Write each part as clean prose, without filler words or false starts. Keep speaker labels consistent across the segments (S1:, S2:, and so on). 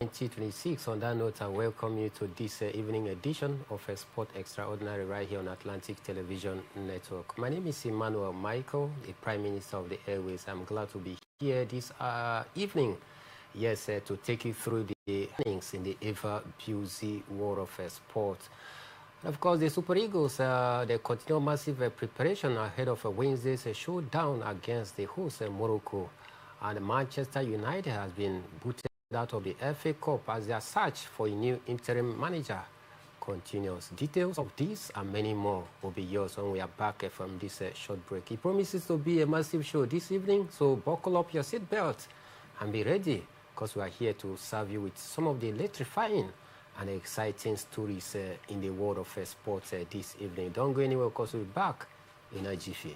S1: 2026. On that note, I welcome you to this evening edition of a Sport Extraordinary right here on Atlantic Television Network. My name is Emmanuel Michael, the Prime Minister of the Airways. I'm glad to be here this evening, yes, to take you through the happenings in the ever-busy world of sport. And of course, the Super Eagles, they continue massive preparation ahead of Wednesday's showdown against the host Morocco. And Manchester United has been booted out of the FA Cup as their search for a new interim manager continues. Details of this and many more will be yours when we are back from this short break. It promises to be a massive show this evening, so buckle up your seatbelt and be ready, because we are here to serve you with some of the electrifying and exciting stories in the world of sports this evening. Don't go anywhere, because we'll be back in a jiffy.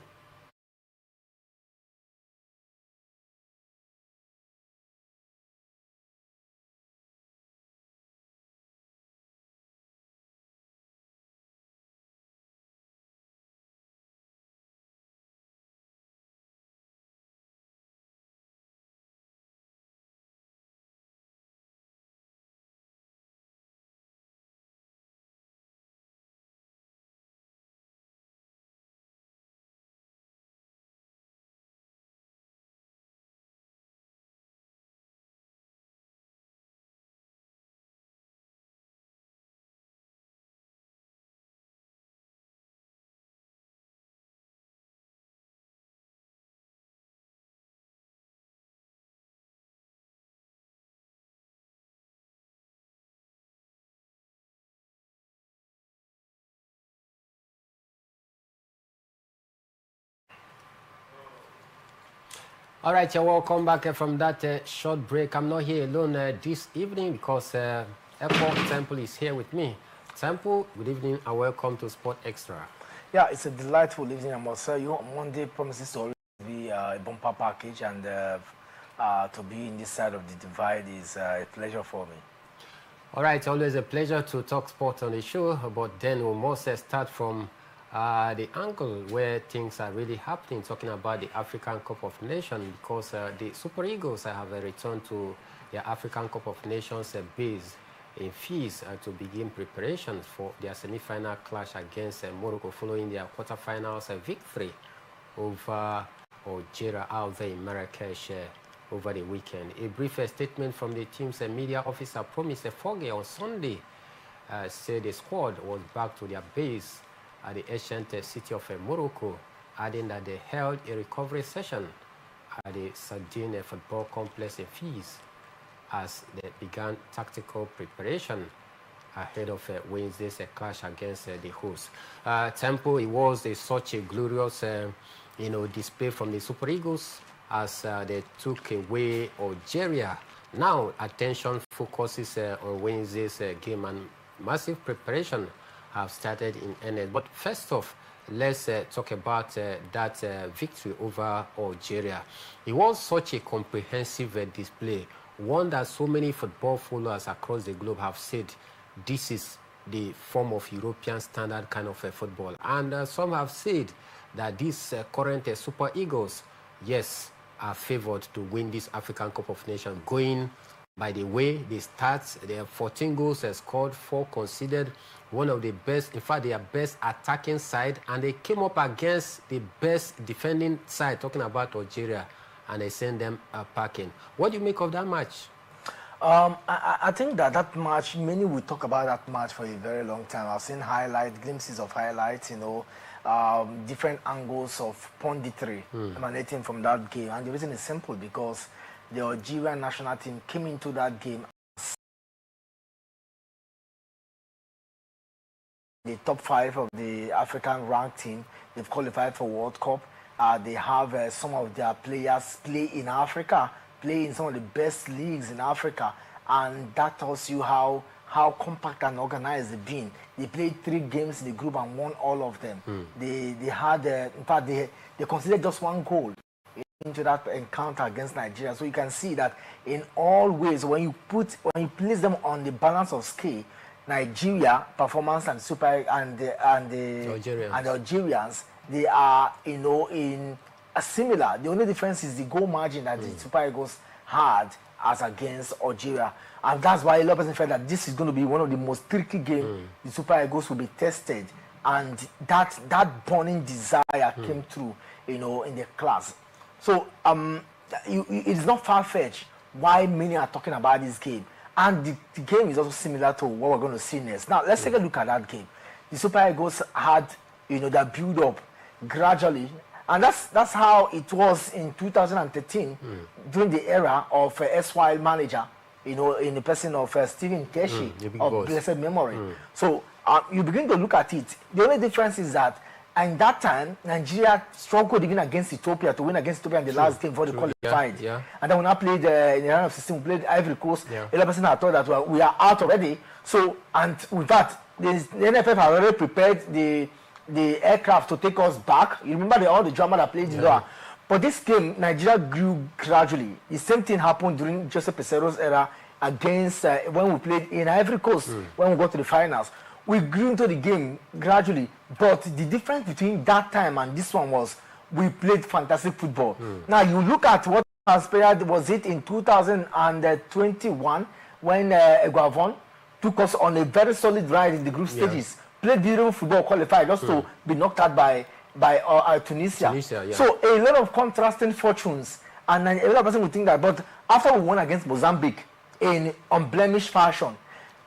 S1: All right, you're welcome back from that short break. I'm not here alone this evening because Airport Temple is here with me. Temple, good evening and welcome to Sport Extra.
S2: Yeah, it's a delightful evening, I must say. Monday promises to always be a bumper package, and to be in this side of the divide is a pleasure for me.
S1: All right, always a pleasure to talk sport on the show, but then we must start from the angle where things are really happening, talking about the African Cup of Nations, because the Super Eagles have returned to their African Cup of Nations base in Fez to begin preparations for their semi-final clash against Morocco following their quarterfinals victory over Algeria out there in Marrakesh over the weekend. A brief statement from the team's media officer, Promise Foge, on Sunday said the squad was back to their base at the ancient city of Morocco, adding that they held a recovery session at the Sardine Football Complex in Fez as they began tactical preparation ahead of Wednesday's clash against the hosts. Tempo, it was such a glorious display from the Super Eagles as they took away Algeria. Now attention focuses on Wednesday's game, and massive preparation have started in earnest. But first off, let's talk about that victory over Algeria. It was such a comprehensive display, one that so many football followers across the globe have said this is the form of European standard kind of football. And some have said that these current Super Eagles, yes, are favored to win this African Cup of Nations, going by the way they start. They have 14 goals scored, 4 conceded, one of the best, in fact, their best attacking side, and they came up against the best defending side, talking about Algeria, and they sent them packing. What do you make of that match?
S2: I think that match, many will talk about that match for a very long time. I've seen glimpses of highlights, different angles of punditry emanating from that game. And the reason is simple, because the Algerian national team came into that game the top 5 of the African ranked team. They've qualified for World Cup. They have some of their players play in Africa, play in some of the best leagues in Africa, and that tells you how compact and organized they've been. They played 3 games in the group and won all of them. They had, in fact, they considered just 1 goal into that encounter against Nigeria. So you can see that in all ways, when you place them on the balance of scale, Nigeria performance and the Algerians, they are in a similar. The only difference is the goal margin that the Super Eagles had as against Algeria. And that's why a lot of people felt that this is going to be one of the most tricky games the Super Eagles will be tested. And that burning desire came through, in the class. So it's not far-fetched why many are talking about this game. And the game is also similar to what we're going to see next. Now, let's take a look at that game. The Super Eagles had, that build-up gradually. And that's how it was in 2013 during the era of SY manager, in the person of Stephen Keshi of blessed memory. So you begin to look at it. The only difference is that in that time, Nigeria struggled even against Ethiopia to win against Ethiopia in the last game before they qualified.
S1: Yeah.
S2: And then when I played in the round of 16, we played Ivory Coast. A lot of person had thought that we are out already. So, and with that, the NFF had already prepared the aircraft to take us back. You remember all the drama that played in there. But this game, Nigeria grew gradually. The same thing happened during Joseph Pesero's era against when we played in Ivory Coast, when we got to the finals. We grew into the game gradually, but the difference between that time and this one was we played fantastic football. Now, you look at what transpired, was it in 2021 when Eguavon took us on a very solid ride in the group stages, played beautiful football, qualified, just to be knocked out by Tunisia. So a lot of contrasting fortunes, and a lot of people would think that, but after we won against Mozambique in unblemished fashion,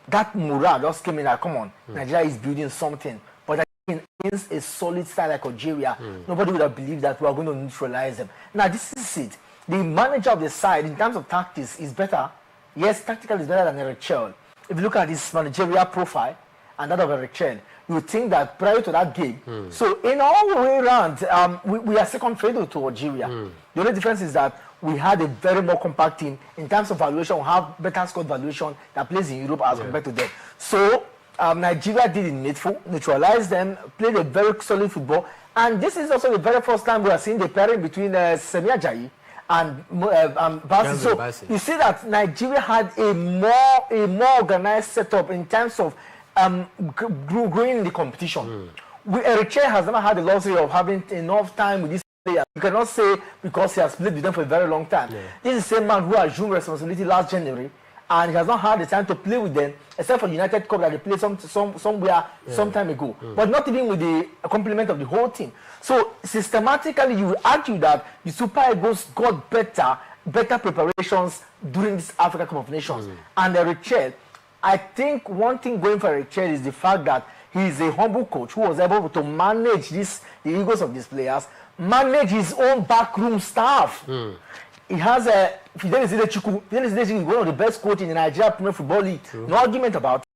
S2: that morale just came in like, come on, Nigeria is building something. But against a solid side like Algeria, nobody would have believed that we are going to neutralize them. Now, this is it. The manager of the side, in terms of tactics, is better. Yes, tactical is better than Eric Chell. If you look at his managerial profile and that of Eric Chell, you would think that prior to that game, so in all the way around, we are second fatal to Algeria. The only difference is that we had a very more compact team. In terms of valuation, we have better squad valuation that plays in Europe as compared to them. So Nigeria did the needful, neutralized them, played a very solid football. And this is also the very first time we are seeing the pairing between Semi Ajayi and Bassi. So you see that Nigeria had a more organized setup in terms of growing in the competition. Eric Chell has never had the luxury of having enough time with this player. You cannot say because he has played with them for a very long time. This is the same man who assumed responsibility last January, and he has not had the time to play with them, except for United Cup that they played somewhere some time ago. But not even with the complement of the whole team. So systematically, you will argue that the Super Eagles got better preparations during this Africa Cup of Nations. And Eric Chell, I think one thing going for Eric Chell is the fact that he is a humble coach who was able to manage the egos of these players, manage his own backroom staff. He has Fidelis Idechukwu. Fidelis Idechukwu is one of the best coaches in the Nigeria Premier Football League. No argument about it.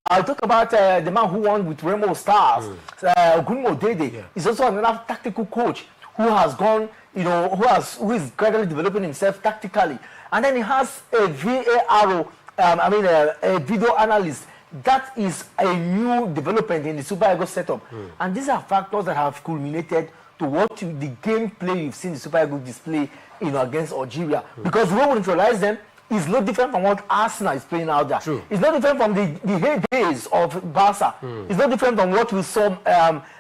S2: I'll talk about the man who won with Remo Stars, Gunmo Dede. He's also another tactical coach who has gone, who is gradually developing himself tactically. And then he has a VAR, a video analyst. That is a new development in the Super Eagles setup. And these are factors that have culminated to the gameplay you've seen the Super Eagles display against Algeria. Because the way we neutralize them is no different from what Arsenal is playing out there. It's not different from the heydays of Barca. It's not different from what we saw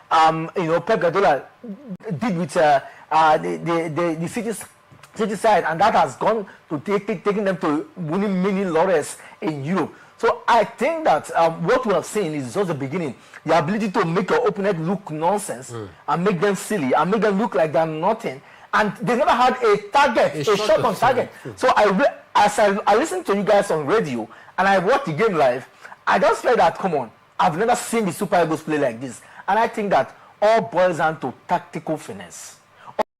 S2: Pep Guardiola did with the City side, and that has gone to taking them to winning many laurels in Europe. So I think that what we have seen is just the beginning. The ability to make your opponent look nonsense and make them silly and make them look like they're nothing. And they never had a target, a shot on target. So as I listened to you guys on radio and I watched the game live, I just felt that, come on, I've never seen the Super Eagles play like this. And I think that all boils down to tactical finesse.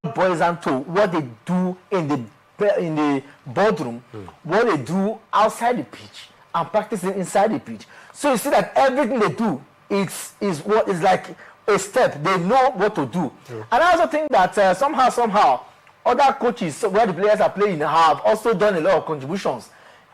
S2: All boils down to what they do in the boardroom, what they do outside the pitch, and practicing inside the pitch. So you see that everything they do is what is like a step. They know what to do. And I also think that somehow other coaches where the players are playing have also done a lot of contributions.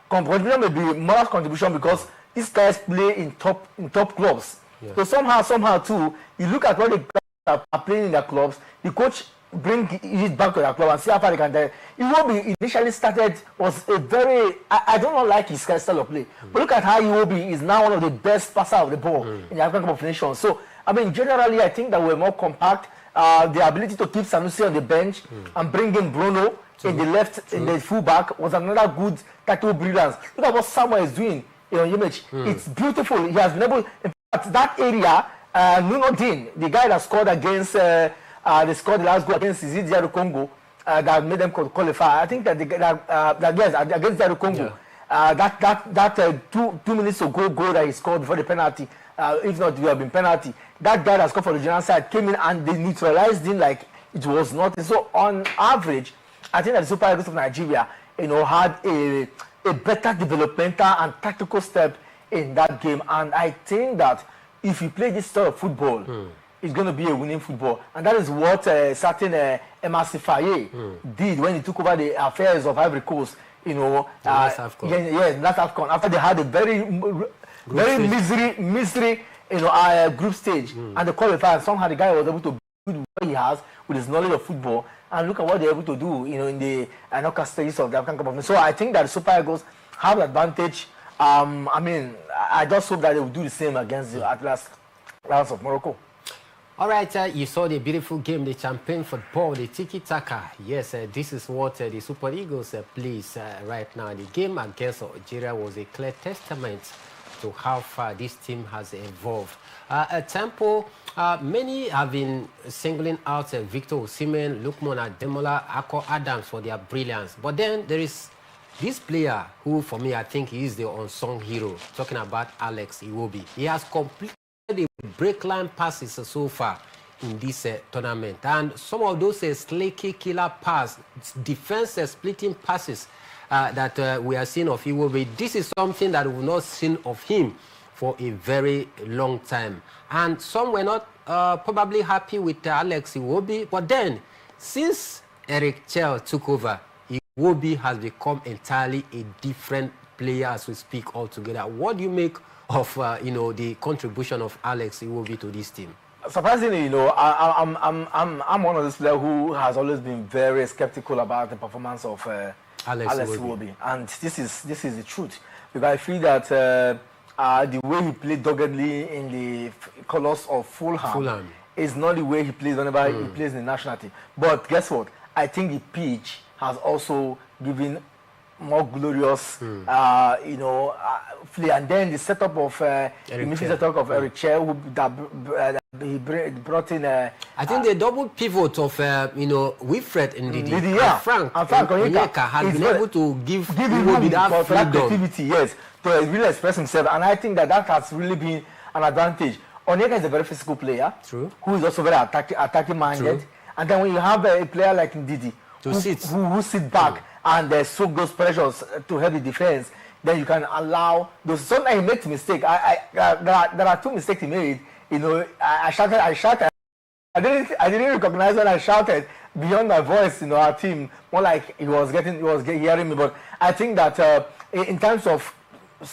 S2: Contribution may be modest contribution because these guys play in top clubs. So somehow too, you look at what the players are playing in their clubs, the coach bring it back to their club and see how far they can do. Iwobi initially started was a very, I don't like his style of play, but look at how Iwobi is now one of the best passer of the ball in the African Cup of Nations. So generally I think that we're more compact. The ability to keep Sanusi on the bench and bring in Bruno in the left, in the fullback, was another good tackle brilliance. Look at what Samuel is doing in your image. It's beautiful. He has been able, in fact, that area, Nuno Dean, the guy that scored against, they scored the last goal against DR Congo, that made them qualify. I think that yes, against DR Congo, that 2 minutes ago goal that he scored before the penalty, if not, it would have been penalty. That guy that scored for the Nigerian side came in and they neutralized him like it was nothing. So on average, I think that the Super Eagles of Nigeria, had a better developmental and tactical step in that game. And I think that if you play this style of football, it's going to be a winning football. And that is what certain MRC Faye did when he took over the affairs of Ivory Coast. Last AFCON. After they had a very misery, group stage, and the qualifier. Somehow the guy was able to build what he has with his knowledge of football, and look at what they're able to do, in the knockout stages of the African Cup of Nations. So I think that the Super Eagles have an advantage. I just hope that they will do the same against the Atlas Lions of Morocco.
S1: All right, you saw the beautiful game, the champagne football, the tiki-taka. Yes, this is what the Super Eagles plays right now. The game against Algeria was a clear testament to how far this team has evolved. At Tempo, many have been singling out Victor Osimhen, Lukman Ademola, Ako Adams for their brilliance. But then there is this player who, for me, I think he is the unsung hero, talking about Alex Iwobi. He has completed the breakline passes so far in this tournament, and some of those slaky killer pass, defense splitting passes that we are seeing of Iwobi. This is something that we've not seen of him for a very long time, and some were not probably happy with Alex Iwobi. But then, since Eric Chell took over, Iwobi has become entirely a different player as we speak altogether. What do you make of the contribution of Alex Iwobi to this team?
S2: Surprisingly, I'm one of those players who has always been very skeptical about the performance of Alex Iwobi, and this is the truth, because I feel that the way he played doggedly in the colours of Fulham is not the way he plays whenever he plays in the national team. But guess what? I think the pitch has also given more glorious, play, and then the setup of Eric Chell, he brought in.
S1: I think the double pivot of Wilfred Ndidi and Frank Onyeka has been able to give him that
S2: creativity, yes, to really express himself, and I think that has really been an advantage. Onyeka is a very physical player,
S1: true,
S2: who is also very attacking minded, and then when you have a player like Ndidi who sit back and soak those pressures to help the defense, then you can allow those. Sometimes he makes mistake. There are two mistakes he made. I shouted. I didn't recognize when I shouted beyond my voice. Our team, more like he was hearing me. But I think that in terms of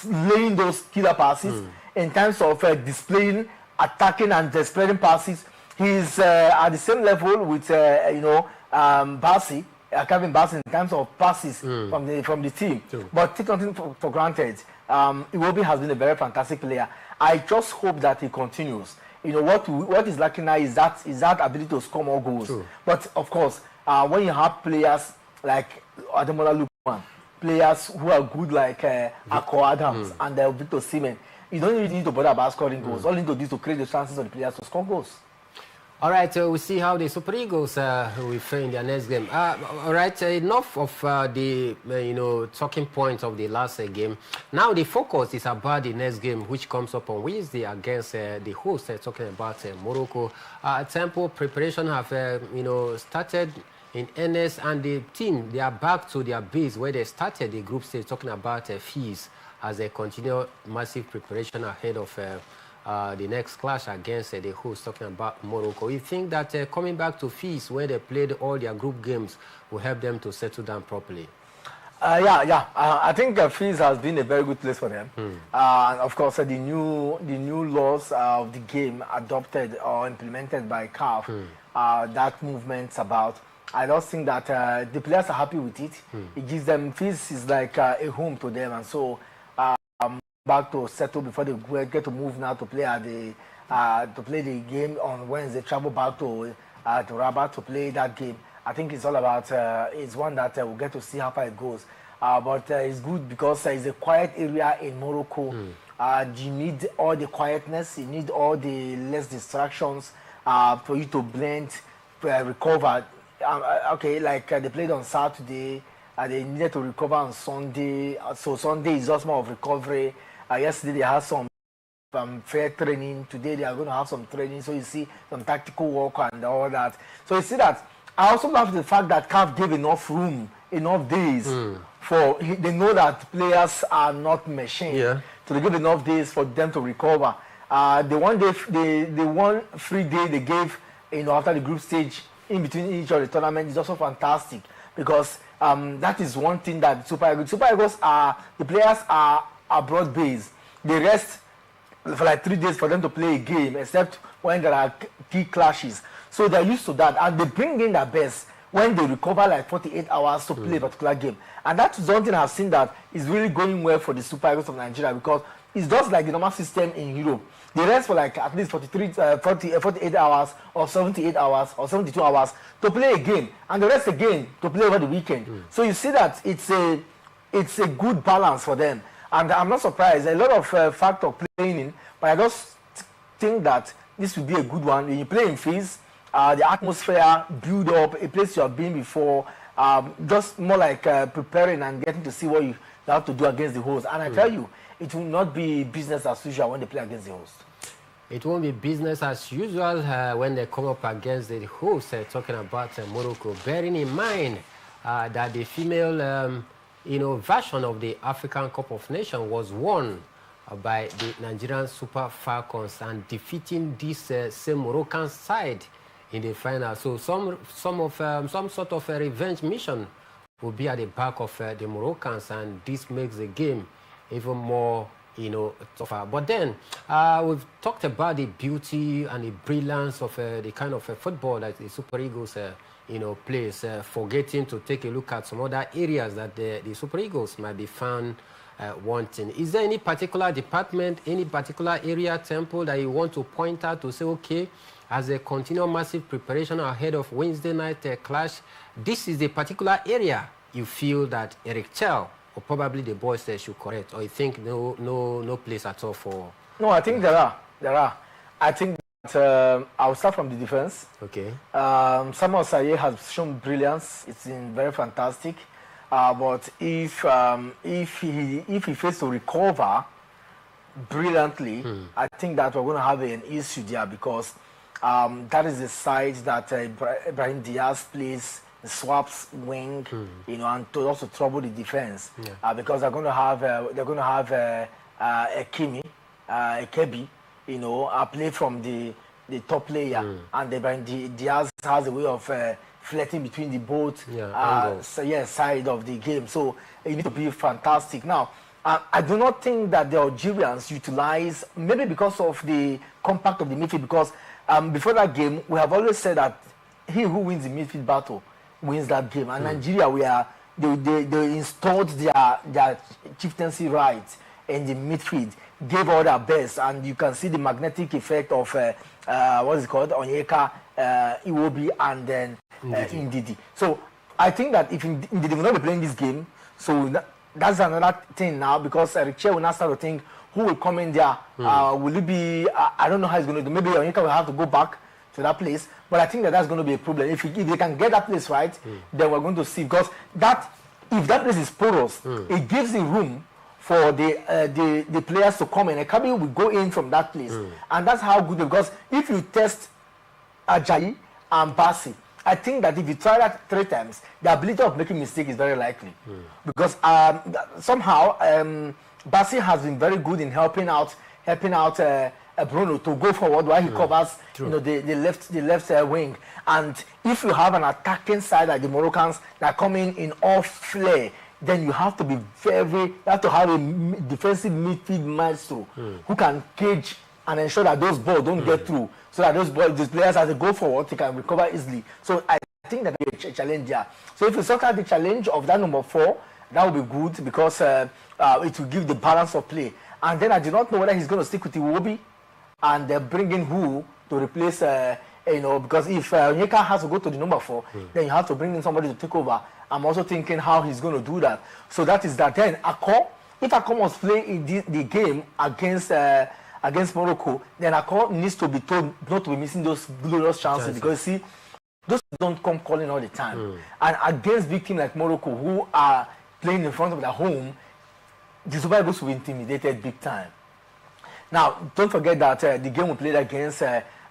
S2: laying those killer passes, in terms of displaying, attacking and spreading passes, he's at the same level with Bassi. Kevin Bassey in terms of passes from the team. True. But take nothing for granted. Iwobi has been a very fantastic player. I just hope that he continues. What is lacking now is that ability to score more goals. True. But of course, when you have players like Ademola Lookman, players who are good like Ako Adams and Victor Osimhen, you don't really need to bother about scoring goals. All you need to do is to create the chances of the players to score goals.
S1: All right, we'll see how the Super Eagles will fare in their next game. All right, enough of the talking points of the last game. Now the focus is about the next game, which comes up on Wednesday against the host. Talking about Morocco. Tempo preparation have started in earnest, and the team, they are back to their base where they started the group stage. Talking about fees as they continue massive preparation ahead of. The next clash against the host, talking about Morocco. You think that coming back to Fils, where they played all their group games, will help them to settle down properly?
S2: I think Fils has been a very good place for them. And of course, the new laws of the game adopted or implemented by CAF, that movement's about. I just think that the players are happy with it. It gives them, Fils is like a home to them, and so back to settle before they get to move now to play the game on Wednesday. Travel back to Rabat to play that game. I think it's all about, it's one that we'll get to see how far it goes. But it's good because it's a quiet area in Morocco. You need all the quietness, you need all the less distractions for you to blend, recover. Okay, like they played on Saturday, they needed to recover on Sunday. So Sunday is just more of recovery. Yesterday they had some fair training. Today they are going to have some training. So you see some tactical work and all that. So you see that. I also love the fact that CAF gave enough room, enough days for. They know that players are not machines.
S1: Yeah.
S2: So they give enough days for them to recover. The one free day they gave, after the group stage in between each of the tournament is also fantastic because that is one thing that Super Eagles are, the players are broad based. They rest for like 3 days for them to play a game, except when there are key clashes. So they're used to that, and they bring in their best when they recover like 48 hours to play a particular game. And that's something I've seen that is really going well for the Super Eagles of Nigeria because it's just like the normal system in Europe. They rest for like at least 48 hours or 78 hours or 72 hours to play a game, and the rest again to play over the weekend. So you see that it's a good balance for them. And I'm not surprised. A lot of factor playing in, but I just think that this will be a good one. When you play in Fizz, the atmosphere, build up, a place you have been before, just more like preparing and getting to see what you have to do against the host. And I tell you, it will not be business as usual when they play against the host.
S1: It won't be business as usual when they come up against the host, talking about Morocco, bearing in mind that the female version of the African Cup of Nations was won by the Nigerian Super Falcons and defeating this same Moroccan side in the final. So some sort of a revenge mission will be at the back of the Moroccans, and this makes the game even more tougher. But then we've talked about the beauty and the brilliance of the kind of football that the Super Eagles plays, forgetting to take a look at some other areas that the Super Eagles might be found wanting. Is there any particular department, any particular area, temple that you want to point out to say, okay, as a continual massive preparation ahead of Wednesday night clash, this is the particular area you feel that Eric Chell or probably the boys should correct, or you think no place at all for? No,
S2: I think there are. I think that I'll start from the defense.
S1: Okay.
S2: Samuel Saye has shown brilliance. It's been very fantastic. But if he fails to recover brilliantly, I think that we're going to have an issue there because that is the side that Ibrahim Diaz plays, swaps wing, and to also trouble the defense because they're going to have a Kebi, play from the top player, and Ibrahim Diaz has a way of flirting between the both side of the game. So it needs to be fantastic. Now, I do not think that the Algerians utilize, maybe because of the compact of the midfield, because before that game, we have always said that he who wins the midfield battle wins that game. And Nigeria, they installed their chieftaincy rights in the midfield, gave all their best, and you can see the magnetic effect of what is it called, Onyeka, Iwobi, and then Ndidi. So I think that if Ndidi will not be playing this game, so that's another thing now, because Eric Che will now start to think who will come in there. Will it be? I don't know how he's going to do. Maybe Onyeka will have to go back to that place. But I think that's going to be a problem. If they can get that place right, then we're going to see. Because if that place is porous, it gives the room for the players to come in. And Kabi will go in from that place. And that's how good. Because if you test Ajayi and Basi, I think that if you try that 3 times, the ability of making mistakes is very likely. Because somehow Basi has been very good in helping out Bruno to go forward while he covers the left wing. And if you have an attacking side like the Moroccans that come in all flair, then you have to be you have to have a defensive midfield maestro who can cage and ensure that those balls don't get through, so that those players, as they go forward, they can recover easily. So I think that will be a challenge there. So if you sort out the challenge of that number 4, that will be good, because it will give the balance of play. And then I do not know whether he's going to stick with Iwobi and bring in who to replace You know, because if Onyeka has to go to the number 4, then you have to bring in somebody to take over. I'm also thinking how he's going to do that. So that is that. Then Akko, if Akko must play in the game against Morocco, then Akko needs to be told not to be missing those glorious chances. Because see, those don't come calling all the time. And against big teams like Morocco, who are playing in front of their home, the Super Eagles will be intimidated big time. Now, don't forget that the game we played against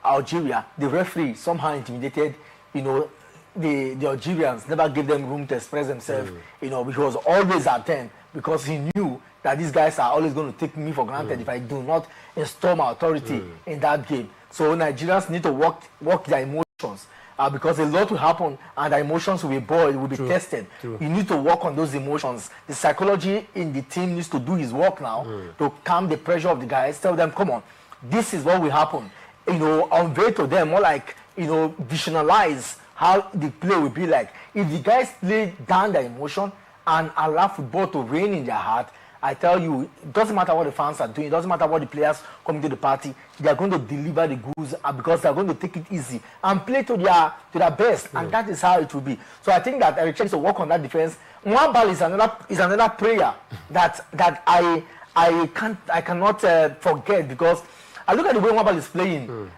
S2: Algeria, the referee somehow intimidated, you know, the Algerians, never gave them room to express themselves, you know, he was always at 10 because he knew that these guys are always going to take me for granted if I do not install my authority in that game. So Nigerians need to work their emotions because a lot will happen and the emotions will be boiled, will be tested. You need to work on those emotions. The psychology in the team needs to do his work now to calm the pressure of the guys, tell them, come on, this is what will happen. You know, unveil to them, more like, you know, visualize how the play will be like. If the guys play down their emotion and allow football to reign in their heart, I tell you, it doesn't matter what the fans are doing, it doesn't matter what the players coming to the party, they are going to deliver the goods because they are going to take it easy and play to their best, and that is how it will be. So I think that Eric needs to work on that defense. Mwambali is another player that I cannot forget, because I look at the way Mwambali is playing.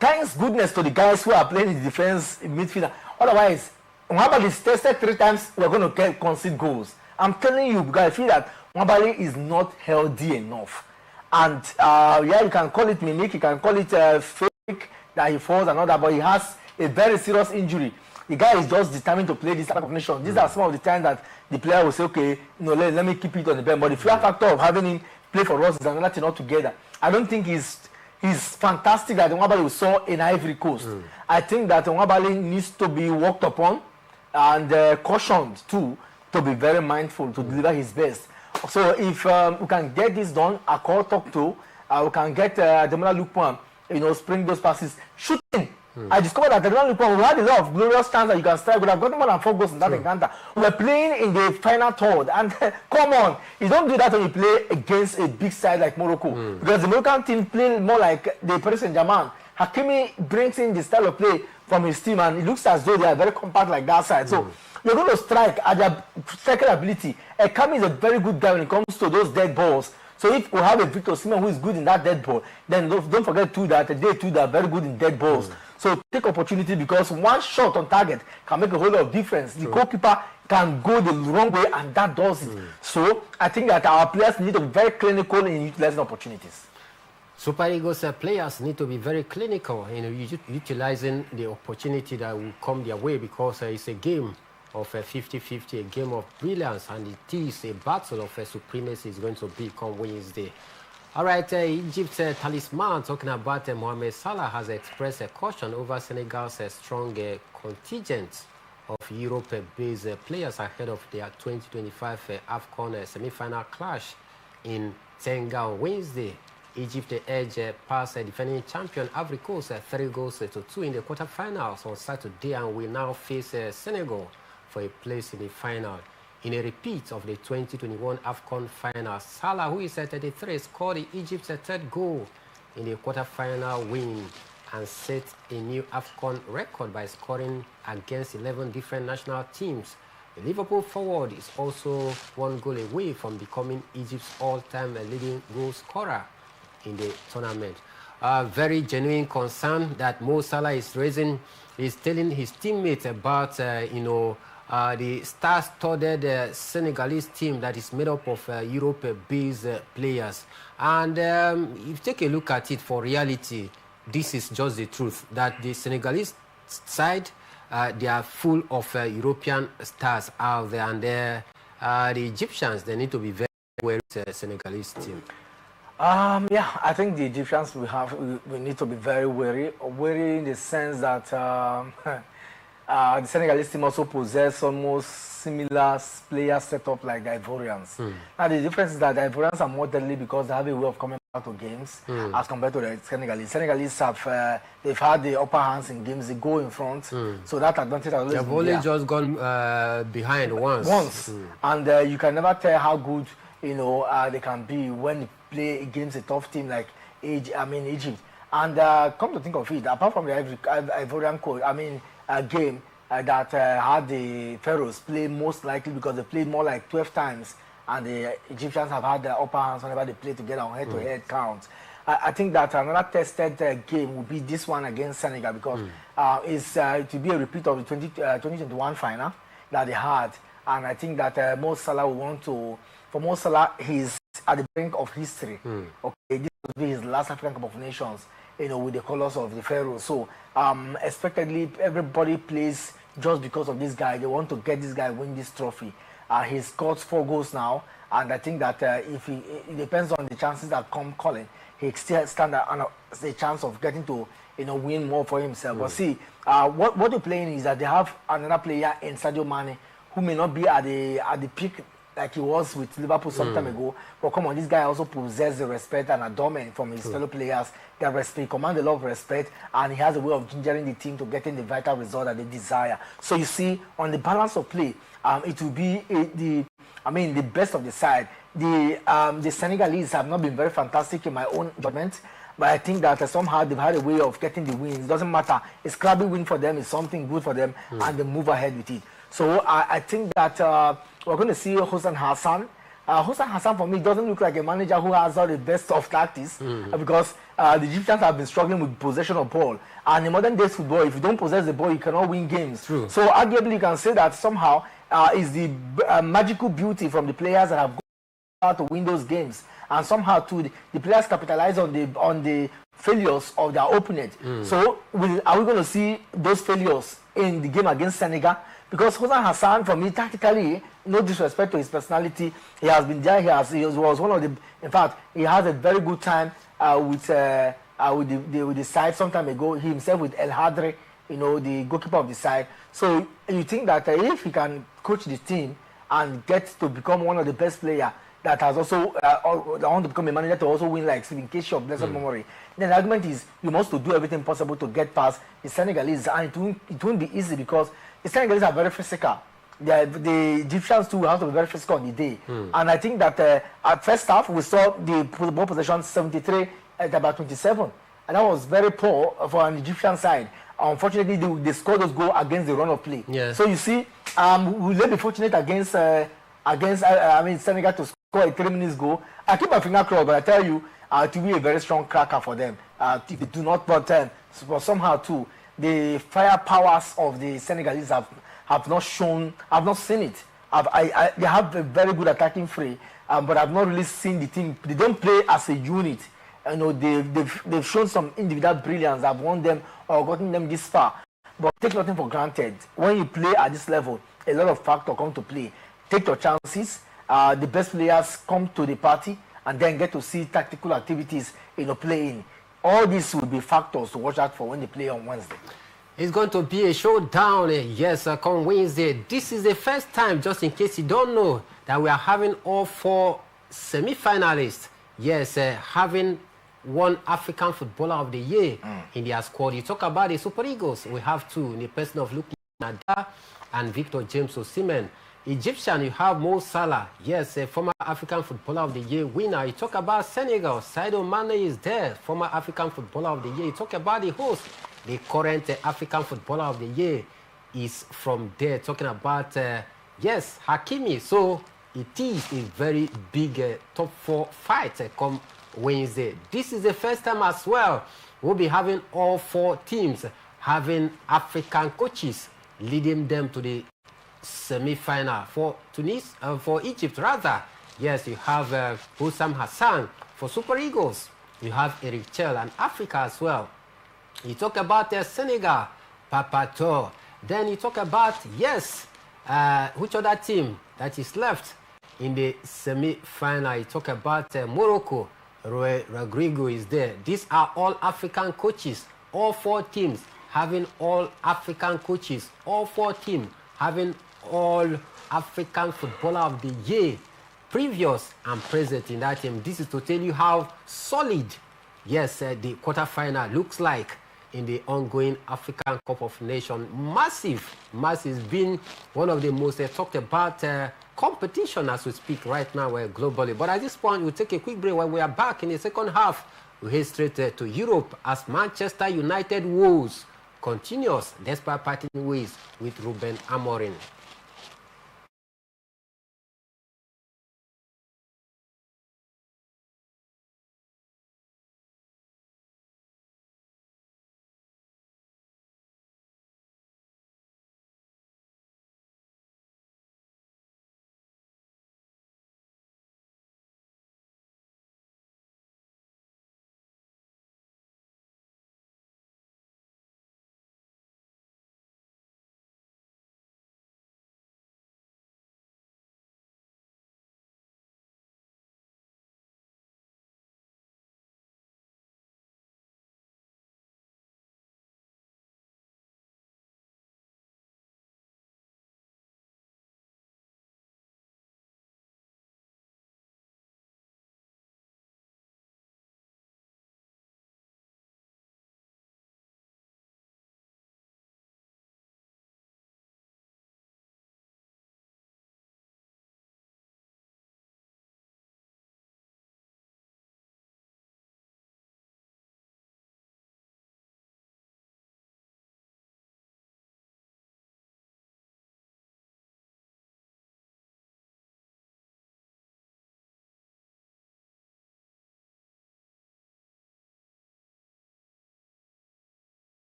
S2: Thanks goodness to the guys who are playing in the defense in midfield. Otherwise, Mwambali is tested 3 times, we're going to concede goals. I'm telling you, because I feel that Mwambali is not healthy enough. And yeah, you can call it mimic, you can call it fake that he falls and all that, but he has a very serious injury. The guy is just determined to play this type of nation. These are some of the times that the player will say, okay, no, let me keep it on the bench. But the fear factor of having him play for us is another thing altogether. I don't think he's fantastic that Mwambali we saw in Ivory Coast. I think that Mwambali needs to be worked upon and cautioned too, to be very mindful to deliver his best. So if we can get this done, a call talk to, we can get Demola Lukman, you know, spring those passes, shooting. I discovered that Demola Lukman, we had a lot of glorious chances that you can strike. We have gotten more than 4 goals in that encounter. We're playing in the final third, and come on, you don't do that when you play against a big side like Morocco, because the Moroccan team play more like the Paris Saint-Germain. Hakimi brings in the style of play from his team, and it looks as though they are very compact like that side. So you're going to strike at their striking ability. Hakimi is a very good guy when it comes to those dead balls. So if we have a Victor Osimhen who is good in that dead ball, then don't forget too that they too are very good in dead balls. So take opportunity, because one shot on target can make a whole lot of difference. The goalkeeper can go the wrong way, and that does it. So I think that our players need to be very clinical in utilizing opportunities.
S1: Super Eagles players need to be very clinical in utilizing the opportunity that will come their way, because it's a game of 50-50, a game of brilliance, and it is a battle of supremacy is going to be come Wednesday. All right, Egypt's talisman, talking about Mohamed Salah, has expressed a caution over Senegal's strong contingent of Europe-based players ahead of their 2025 AFCON semi-final clash in Tenga on Wednesday. Egypt edged past defending champion Ivory Coast 3-2 in the quarterfinals on Saturday, and will now face Senegal for a place in the final. In a repeat of the 2021 AFCON final, Salah, who is 33, scored Egypt's 3rd goal in the quarterfinal win and set a new AFCON record by scoring against 11 different national teams. The Liverpool forward is also 1 goal away from becoming Egypt's all-time leading goal scorer in the tournament. Very genuine concern that Mo Salah is raising. He's telling his teammates about, the star-studded Senegalese team that is made up of Europe-based players. And if you take a look at it for reality, this is just the truth, that the Senegalese side, they are full of European stars out there, and the Egyptians, they need to be very wary with the Senegalese team.
S2: Yeah, I think the Egyptians we need to be very wary in the sense that the Senegalese team also possess almost similar player setup like the Ivorians. Now the difference is that the Ivorians are more deadly because they have a way of coming out of games as compared to the Senegalese. Senegalese have they've had the upper hands in games. They go in front, so that advantage has always
S1: They've only just gone behind once.
S2: And you can never tell how good they can be when they play against a tough team like Egypt. And come to think of it, apart from the Ivorian game that had the Pharaohs play most likely because they played more like 12 times, and the Egyptians have had the upper hands whenever they play together on head-to-head counts. I think that another tested game will be this one against Senegal because it's to be a repeat of the 2021 final that they had. And I think that Mo Salah will want to, for Mo Salah, he's at the brink of history. Okay, this will be his last African Cup of Nations, you know, with the colors of the Pharaohs. So expectedly, everybody plays just because of this guy. They want to get this guy win this trophy. He scored 4 goals now, and I think that if it depends on the chances that come calling, he still stand a chance of getting to, you know, win more for himself. But see, what they're playing is that they have another player in Sadio Mane who may not be at the peak like he was with Liverpool some time ago. But come on, this guy also possesses the respect and adornment from his fellow players. They respect, command a lot of respect, and he has a way of gingering the team to getting the vital result that they desire. So you see, on the balance of play, it will be the best of the side. The Senegalese have not been very fantastic in my own judgment, but I think that somehow they've had a way of getting the wins. It doesn't matter. A scrappy win for them is something good for them, and they move ahead with it. So I think that we're going to see Hossein Hassan. Hossein Hassan, for me, doesn't look like a manager who has all the best of tactics because the Egyptians have been struggling with possession of ball. And in modern day football, if you don't possess the ball, you cannot win games.
S1: True.
S2: So arguably, you can say that somehow is the magical beauty from the players that have gone out to win those games. And somehow, too, the players capitalize on the failures of their opponent. So are we going to see those failures in the game against Senegal? Because Hossein Hassan, for me, tactically, no disrespect to his personality, he has been there. He was one of the. In fact, he has a very good time with the side some time ago. He himself with El Hadri, you know, the goalkeeper of the side. So you think that if he can coach the team and get to become one of the best players that has also want to become a manager to also win like Stephen Keshi of blessed memory, then the argument is you must do everything possible to get past the Senegalese, and it won't be easy because the Senegalese are very physical. The Egyptians too have to be very physical on the day. And I think that at first half we saw the ball possession 73 at about 27, and that was very poor for an Egyptian side. Unfortunately, they scored those goals against the run of play.
S1: Yeah.
S2: So you see, will they be fortunate against Senegal to score a 3 minutes goal? I keep my finger crossed, but I tell you, it will be a very strong cracker for them. If they do not but somehow too, the fire powers of the Senegalese have not seen it. They have a very good attacking free, but I've not really seen the team. They don't play as a unit. You know, they've shown some individual brilliance that have won them or gotten them this far. But take nothing for granted. When you play at this level, a lot of factors come to play. Take your chances. The best players come to the party and then get to see tactical activities, you know, playing. All these will be factors to watch out for when they play on Wednesday.
S1: It's going to be a showdown, yes, come Wednesday. This is the first time, just in case you don't know, that we are having all 4 semi-finalists, yes, having one African Footballer of the Year in their squad. You talk about the Super Eagles, we have 2 in the person of Luke Nada and Victor James Osimhen. Egyptian, you have Mo Salah, yes, a former African Footballer of the Year winner. You talk about Senegal, Sadio Mane is there, former African Footballer of the Year. You talk about the host, the current African Footballer of the Year is from there. Talking about, yes, Hakimi. So it is a very big top 4 fight come Wednesday. This is the first time as well we'll be having all 4 teams having African coaches leading them to the semi-final. For for Egypt rather, yes, you have Hossein Hassan. For Super Eagles, you have Eric Chell, and Africa as well. You talk about Senegal, Papato. Then you talk about, yes, which other team that is left in the semi-final. You talk about Morocco, Roy Rodrigo is there. These are all African coaches. All 4 teams having all African coaches. All 4 teams having all African Footballer of the Year, previous and present in that team. This is to tell you how solid, yes, the quarterfinal looks like in the ongoing African Cup of Nations. Massive, been one of the most talked about competition as we speak right now globally. But at this point, we'll take a quick break. When we are back in the second half We head straight to Europe as Manchester United woes continues despite parting ways with Ruben Amorim.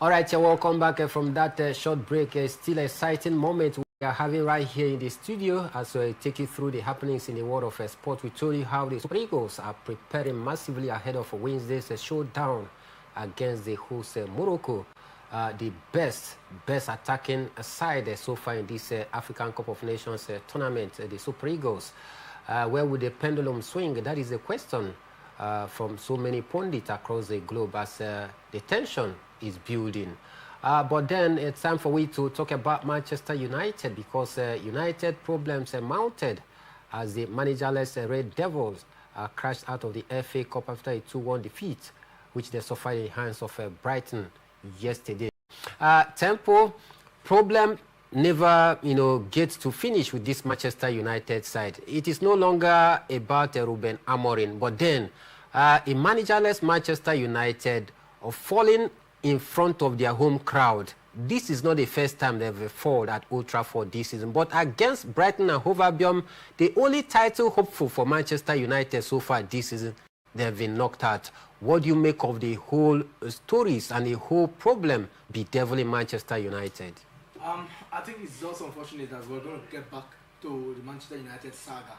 S1: All right, welcome back from that short break. Still an exciting moment we are having right here in the studio as we take you through the happenings in the world of sport. We told you how the Super Eagles are preparing massively ahead of Wednesday's showdown against the host Morocco, the best attacking side so far in this African Cup of Nations tournament, the Super Eagles. Where would the pendulum swing? That is the question from so many pundits across the globe as the tension is building. But then it's time for we to talk about Manchester United because United problems mounted as the managerless Red Devils crashed out of the FA Cup after a 2-1 defeat, which they suffered in the hands of Brighton yesterday. Tempo problem never, gets to finish with this Manchester United side. It is no longer about Ruben Amorim, but then a managerless Manchester United of falling in front of their home crowd. This is not the first time they've fallen at Old Trafford this season, but against Brighton and Hove Albion, the only title hopeful for Manchester United so far this season, they've been knocked out. What do you make of the whole stories and the whole problem bedeviling Manchester United?
S3: I think it's also unfortunate that we're going to get back to the Manchester United saga.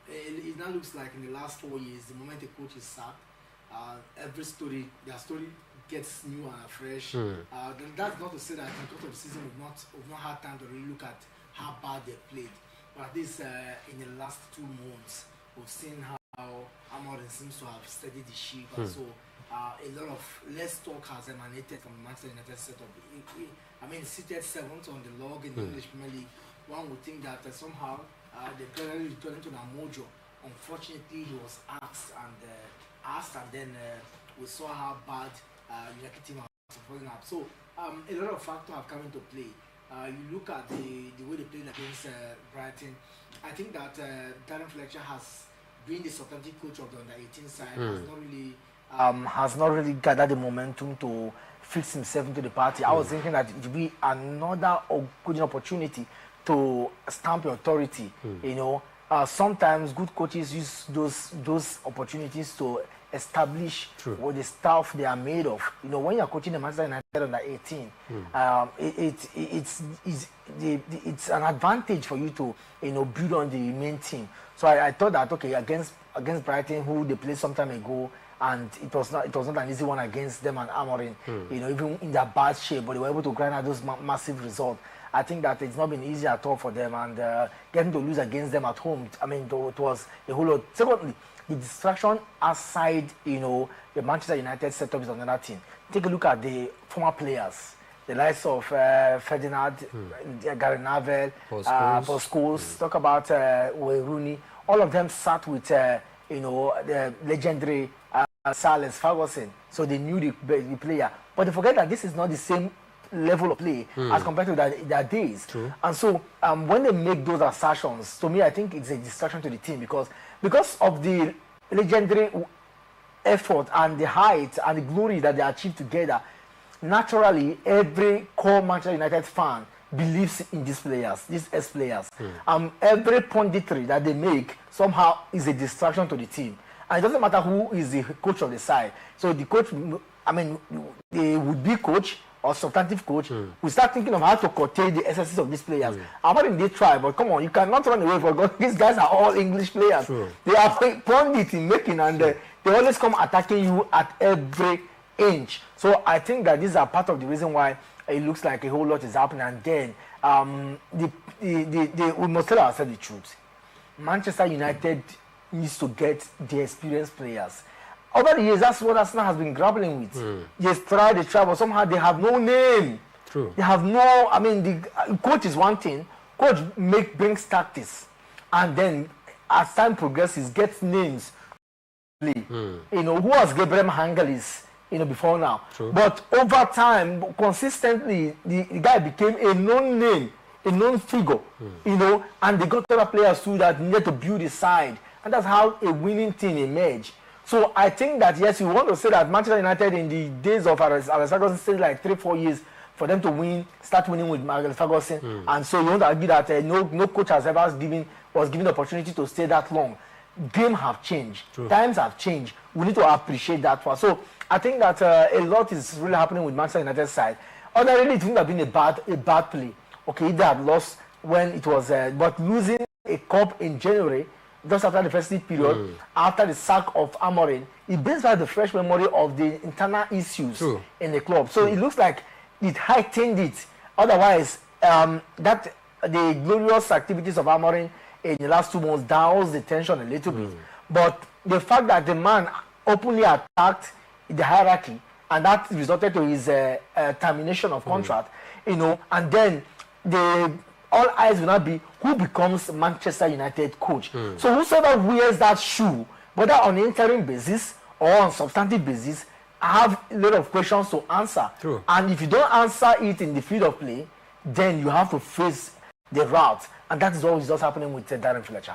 S3: It now looks like in the last 4 years, the moment a coach is sacked, their story gets new and fresh. Then that's not to say that in the course of the season we've not had time to really look at how bad they played. But at least in the last 2 months, we've seen how Amorim seems to have steadied the ship. And so a lot of less talk has emanated from the Manchester United setup. I mean, seated 7th on the log in the English Premier League. One would think that somehow they're gradually returning to Namojo. Unfortunately, he was asked, and then we saw how bad United team was falling up. So a lot of factors have come into play. You look at the way they played against Brighton. I think that Darren Fletcher has been the substantive coach of the under-18 side. Has not really gathered the momentum to fix himself into the party. I was thinking that it would be another good opportunity to stamp your authority. You know, sometimes good coaches use those opportunities to establish what the stuff they are made of. You know, when you're coaching the Manchester United under 18, it's an advantage for you to, you know, build on the main team. So I thought that, okay, against Brighton, who they played some time ago, and it was not an easy one against them and Amorim. You know, even in their bad shape, but they were able to grind out those massive results. I think that it's not been easy at all for them, and getting to lose against them at home, I mean, it was a whole lot. Secondly, the distraction aside, you know, the Manchester United setup is another thing. Take a look at the former players, the likes of Ferdinand, Gary Neville, Paul Scholes, talk about Wayne Rooney. All of them sat with, you know, the legendary Sir Alex Ferguson, so they knew the player. But they forget that this is not the same level of play as compared to their days. And so when they make those assertions, to me, I think it's a distraction to the team because of the legendary effort and the height and the glory that they achieved together. Naturally, every core Manchester United fan believes in these players, these ex-players. Every punditry that they make somehow is a distraction to the team. And it doesn't matter who is the coach of the side. So the coach, I mean, the would-be coach or substantive coach, we start thinking of how to curtail the excesses of these players. I'm not in they try, but come on, you cannot run away from God. These guys are all English players. They are pundit in making, and they always come attacking you at every inch. So I think that these are part of the reason why it looks like a whole lot is happening. And then we must tell ourselves the truth. Manchester United needs to get the experienced players. Over the years, that's what Arsenal has been grappling with. They try, but somehow they have no name. They have no, I mean, the coach is one thing. Coach brings tactics. And then as time progresses, gets names. You know, who was Gabriel Mahangalis, you know, before now. But over time, consistently, the guy became a known name, a known figure, you know, and they got other players too that needed to build his side. And that's how a winning team emerged. So I think that, yes, you want to say that Manchester United in the days of Alex Ferguson stayed like 3-4 years for them to start winning with Alex Ferguson. And so you want to argue that no coach has ever was given the opportunity to stay that long. Games have changed. Times have changed. We need to appreciate that part. So I think that a lot is really happening with Manchester United side. Ordinarily, it wouldn't have been a bad play. Okay, they had lost when it was, but losing a cup in January, just after the festive period, after the sack of Amorim, it brings back the fresh memory of the internal issues in the club. So it looks like it heightened it. Otherwise, that the glorious activities of Amorim in the last 2 months doused the tension a little bit. But the fact that the man openly attacked the hierarchy, and that resulted to his termination of contract, you know, and then all eyes will not be who becomes Manchester United coach. So whosoever wears that shoe, whether on an interim basis or on substantive basis, I have a lot of questions to answer. And if you don't answer it in the field of play, then you have to face the route. And that is what is just happening with Darren Fletcher.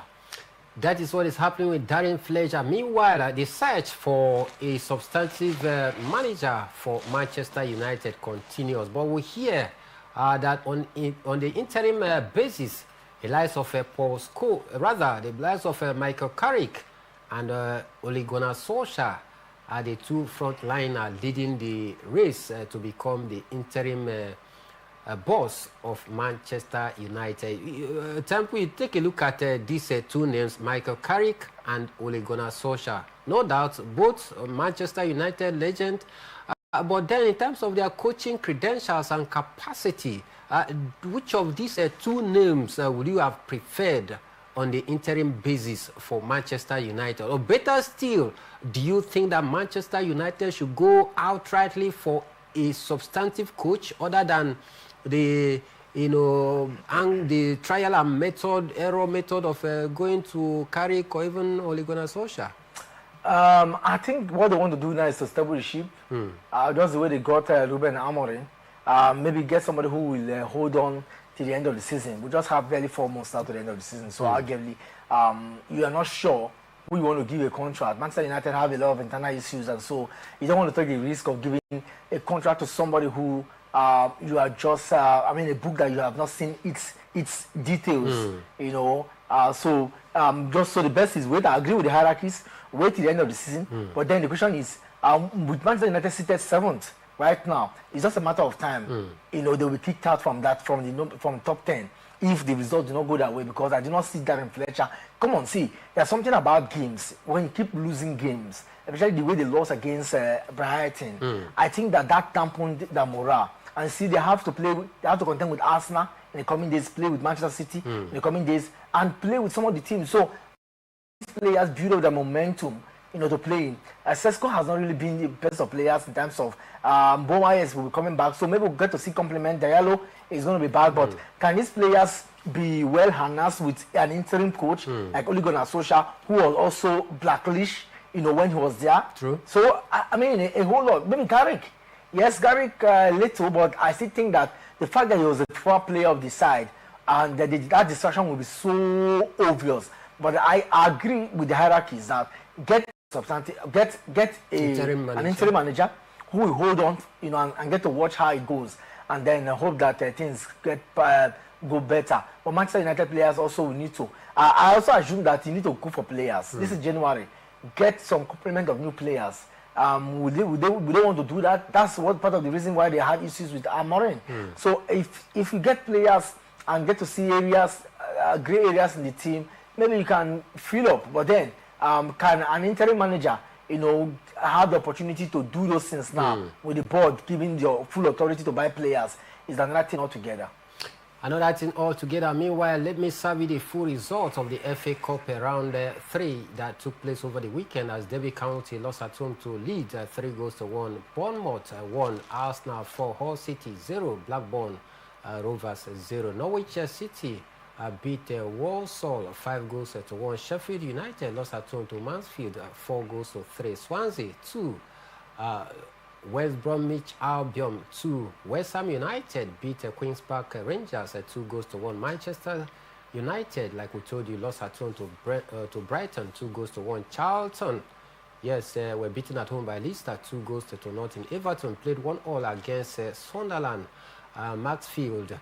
S1: That is what is happening with Darren Fletcher. Meanwhile, the search for a substantive manager for Manchester United continues. But we hear that on the interim basis, the likes of Paul Scholes, the likes of Michael Carrick and Ole Gunnar Solskjaer are the two frontliners leading the race to become the interim boss of Manchester United. Temple, you take a look at these two names, Michael Carrick and Ole Gunnar Solskjaer. No doubt, both Manchester United legend, But then in terms of their coaching credentials and capacity, which of these two names would you have preferred on the interim basis for Manchester United? Or better still, do you think that Manchester United should go outrightly for a substantive coach other than the and the trial and error method of going to Carrick or even Ole Gunnar Solskjaer?
S3: I think what they want to do now is to stable the ship. Just the way they got Ruben Amorim. Maybe get somebody who will hold on till the end of the season. We just have barely 4 months out to the end of the season. So arguably, you are not sure who you want to give a contract. Manchester United have a lot of internal issues, and so you don't want to take the risk of giving a contract to somebody who you are just, a book that you have not seen its details, so the best is wait. I agree with the hierarchies, wait till the end of the season. But then the question is, with Manchester United seated 7th right now, it's just a matter of time. They will be kicked out from top 10 if the results do not go that way, because I do not see Darren Fletcher. Come on, see, there's something about games. When you keep losing games, especially the way they lost against Brighton, I think that dampened the morale. And see, they have to contend with Arsenal in the coming days, play with Manchester City in the coming days, and play with some of the teams. So these players build up the momentum, to play in. Sesko has not really been the best of players in terms of Bowen will be coming back, so maybe we'll get to see complement. Diallo is going to be back, but can these players be well harnessed with an interim coach like Ole Gunnar Solskjaer, who was also blacklish, when he was there?
S1: True.
S3: So a whole lot. Maybe Carrick. Yes, Garrick little, but I still think that the fact that he was a poor player of the side and that distraction will be so obvious. But I agree with the hierarchies that get an interim manager who will hold on, and get to watch how it goes, and then hope that things go better. But Manchester United players also will need to. I also assume that you need to go for players. This is January. Get some complement of new players. We don't want to do that. That's what part of the reason why they had issues with Amorim. So if you get players and get to see areas, gray areas in the team, maybe you can fill up. But then, can an interim manager, have the opportunity to do those things now with the board giving your full authority to buy players? Is another thing altogether.
S1: Another thing altogether. Meanwhile, let me serve you the full results of the FA Cup round 3 that took place over the weekend as Derby County lost at home to Leeds 3-1. Bournemouth 1, Arsenal 4, Hull City 0, Blackburn Rovers 0. Norwich City beat Walsall 5-1. Sheffield United lost at home to Mansfield 4-3. Swansea 2. West Bromwich Albion 2. West Ham United beat Queen's Park Rangers 2-1. Manchester United, like we told you, lost at home to Brighton 2-1. Charlton, yes, were beaten at home by Leicester 2-0. Everton played 1-1 against Sunderland. Maxfield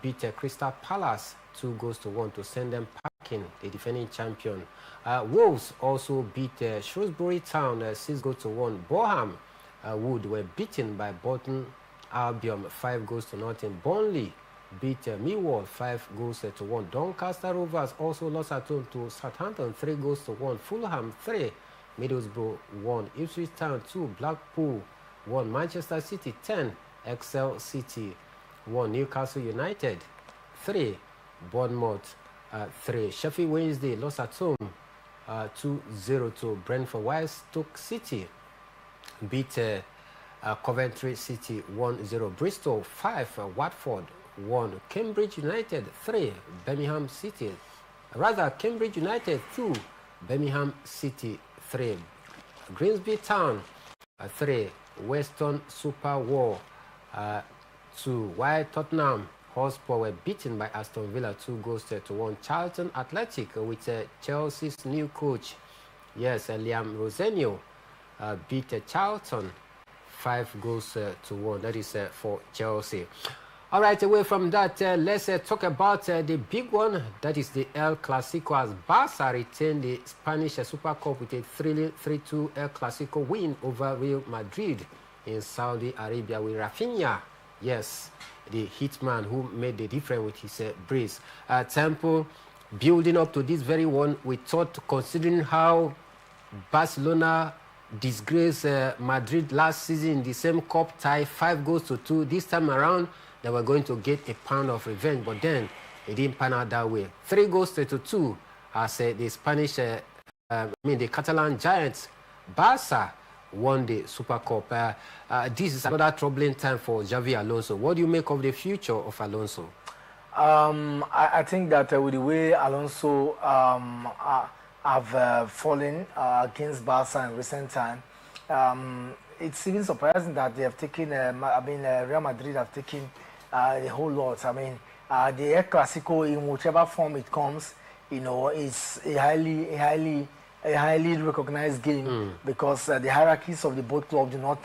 S1: beat Crystal Palace 2-1 to send them packing, the defending champion. Wolves also beat Shrewsbury Town 6-1. Boham Wood were beaten by Bolton Albion 5-0. Burnley beat Millwall 5-1. Doncaster Rovers also lost at home to Southampton 3-1. Fulham 3, Middlesbrough 1, Ipswich Town 2, Blackpool 1, Manchester City 10, Excel City 1, Newcastle United 3, Bournemouth 3. Sheffield Wednesday lost at home 2-0 to Brentford, while Stoke City beat Coventry City 1-0. Bristol 5, Watford 1. Cambridge United 3, Birmingham City. Cambridge United 2, Birmingham City 3. Grimsby Town 3, Weston Super War 2. While Tottenham Hotspur were beaten by Aston Villa 2-1. Charlton Athletic with Chelsea's new coach, yes, Liam Rosenio, beat Charlton 5-1. That is for Chelsea. All right, away from that, let's talk about the big one. That is the El Clasico, as Barca retained the Spanish Super Cup with a 3-2 El Clasico win over Real Madrid in Saudi Arabia with Rafinha, yes, the hitman who made the difference with his brace. Tempo, building up to this very one, we thought, considering how Barcelona disgraced Madrid last season in the same cup tie, 5-2. This time around, they were going to get a pound of revenge, but then it didn't pan out that way. 3-2 as the Spanish, the Catalan giants, Barca, won the Super Cup. This is another troubling time for Xavi Alonso. What do you make of the future of Alonso?
S3: I think that with the way Alonso have fallen against Barca in recent time, it's even surprising that they have taken, Real Madrid have taken the whole lot. I mean, the El Clasico, in whichever form it comes, you know, is a highly recognized game because the hierarchies of the both clubs do not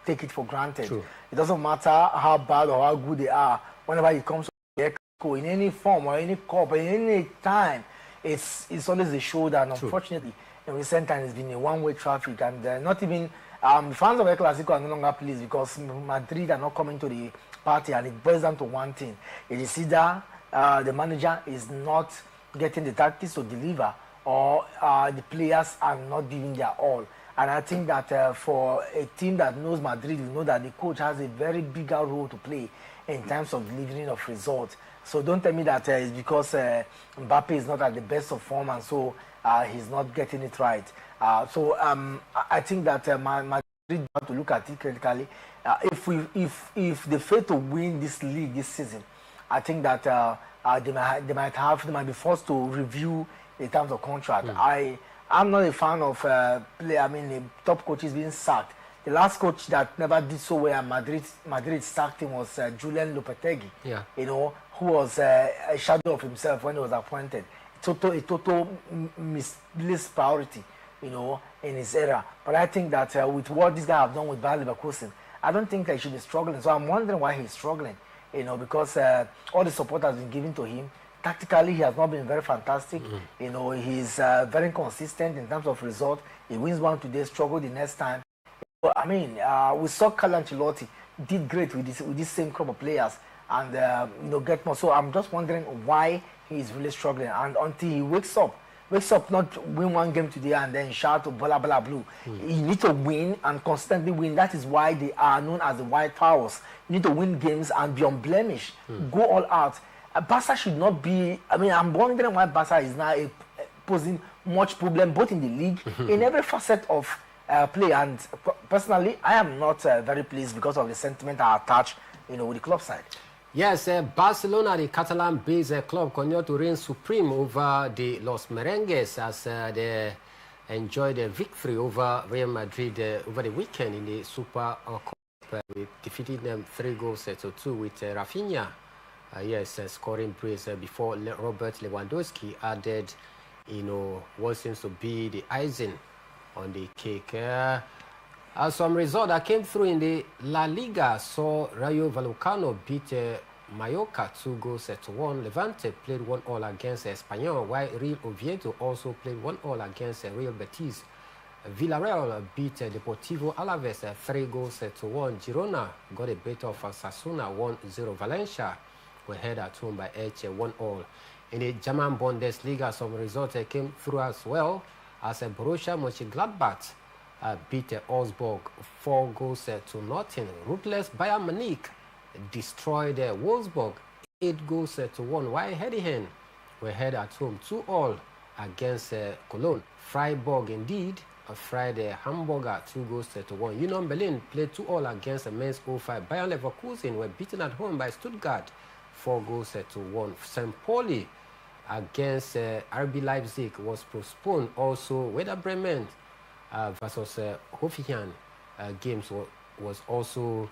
S3: take it for granted.
S1: True.
S3: It doesn't matter how bad or how good they are. Whenever it comes to the El Clasico, in any form or any cup, in any time, it's always a show that, unfortunately, in recent times, it's been a one-way traffic, and not even fans of El Clasico are no longer pleased because Madrid are not coming to the party, and it boils down to one thing: it is either the manager is not getting the tactics to deliver, or the players are not giving their all. And I think that for a team that knows Madrid, you know that the coach has a very bigger role to play in terms of delivering of results. So don't tell me that it's because Mbappe is not at the best of form and so he's not getting it right. I think that Madrid have to look at it critically. If they fail to win this league this season, I think that they might be forced to review in terms of contract. I'm not a fan of the top coaches being sacked. The last coach that never did so well at Madrid sacked him was Julian Lopetegui.
S1: Yeah.
S3: You know, who was a shadow of himself when he was appointed. A total misplaced priority, you know, in his era. But I think that with what this guy have done with Bayer Leverkusen, I don't think that he should be struggling. So I'm wondering why he's struggling, you know, because all the support has been given to him. Tactically, he has not been very fantastic. You know, he's very inconsistent in terms of result. He wins one today, struggle the next time. I mean, we saw Carlo Ancelotti did great with this same crop of players and you know, get more. So I'm just wondering why he is really struggling. And until he wakes up, not win one game today and then shout blah blah blue. You need to win and constantly win. That is why they are known as the White Towers. You need to win games and be unblemished. Go all out. Barca should not be. I mean, I'm wondering why Barca is now posing much problem both in the league, in every facet of play. And personally, I am not very pleased because of the sentiment I attach, you know, with the club side.
S1: Yes, Barcelona, the Catalan-based club, continue to reign supreme over the Los Merengues as they enjoyed a victory over Real Madrid over the weekend in the Super Cup. We defeated them 3-2 with Rafinha. Scoring brace before Robert Lewandowski added, you know, what seems to be the icing on the cake. Some result that came through in the La Liga saw Rayo Vallecano beat Mallorca 2-1. Levante played 1-1 against Espanyol, while Real Oviedo also played 1-1 against Real Betis. Villarreal beat Deportivo Alaves 3-1. Girona got a beat of Osasuna 1-0. Valencia were held at home by Elche 1-1. In the German Bundesliga, some results came through as well as Borussia Mönchengladbach beat Augsburg 4-0. Ruthless Bayern Munich destroyed Wolfsburg 8-1, while Heidenheim were held at home 2-2 against Cologne. Freiburg indeed fried Hamburger 2-1. Union Berlin played 2-2 against Mainz 05. Bayern Leverkusen were beaten at home by Stuttgart 4-1. St. Pauli against RB Leipzig was postponed. Also, Werder Bremen versus Hoffenheim games was also,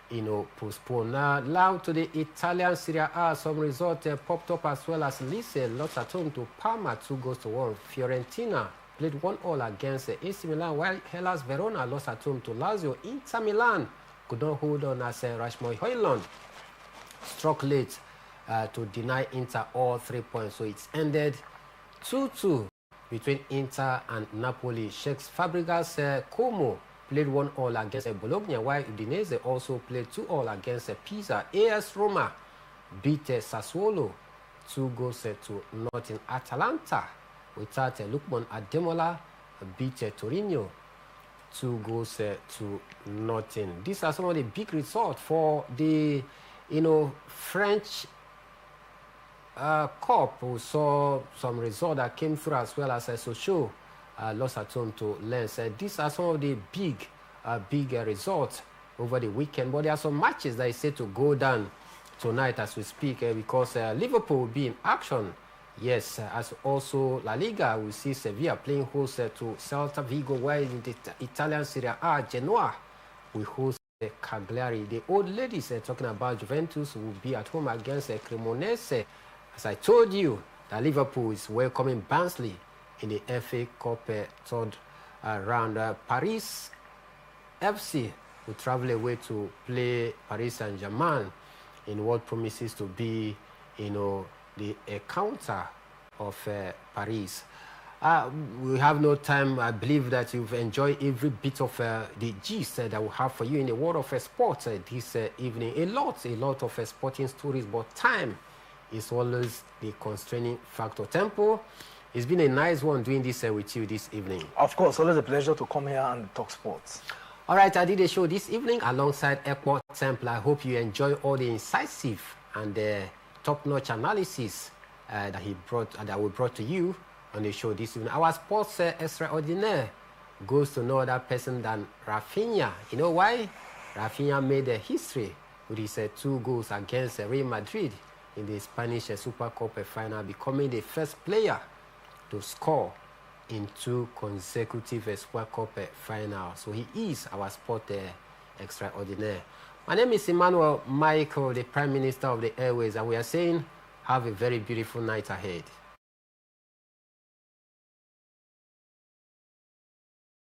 S1: you know, postponed. Now to the Italian Serie A, some results popped up as well as Lecce lost at home to Parma 2-1. Fiorentina played 1-1 against AC Milan, while Hellas Verona lost at home to Lazio. Inter Milan could not hold on as Rasmus Højlund struck late to deny Inter all 3 points. So it's ended 2-2 between Inter and Napoli. Czech Fabregas Como played 1-1 against Bologna, while Udinese also played 2-2 against Pisa. AS Roma beat Sassuolo 2-0. Atalanta without Lukman Ademola beat Torino 2 goals to nothing. These are some of the big results for the, French Cup. We saw some results that came through as well as Sochaux lost at home to Lens. These are some of the big results over the weekend. But there are some matches that is set to go down tonight as we speak because Liverpool will be in action. Yes, as also La Liga, we see Sevilla playing host to Celta Vigo, while in the Italian Serie A, Genoa will host Cagliari. The old ladies talking about Juventus will be at home against Cremonese. As I told you, that Liverpool is welcoming Barnsley in the FA Cup third round. Paris FC will travel away to play Paris Saint-Germain in what promises to be, the counter of Paris. We have no time. I believe that you've enjoyed every bit of the gist that we have for you in the world of sports this evening. A lot of sporting stories, but time is always the constraining factor. Tempo, it's been a nice one doing this with you this evening.
S2: Of course, always a pleasure to come here and talk sports.
S1: All right, I did a show this evening alongside Ekpo Temple. I hope you enjoy all the incisive and top-notch analysis that we brought to you on the show this evening. Our sports extraordinaire goes to no other person than Rafinha. You know why? Rafinha made history with his 2 goals against Real Madrid in the Spanish Super Cup final, becoming the first player to score in 2 consecutive Super Cup finals. So he is our sport extraordinaire. My name is Emmanuel Michael, the Prime Minister of the Airways, and we are saying have a very beautiful night ahead.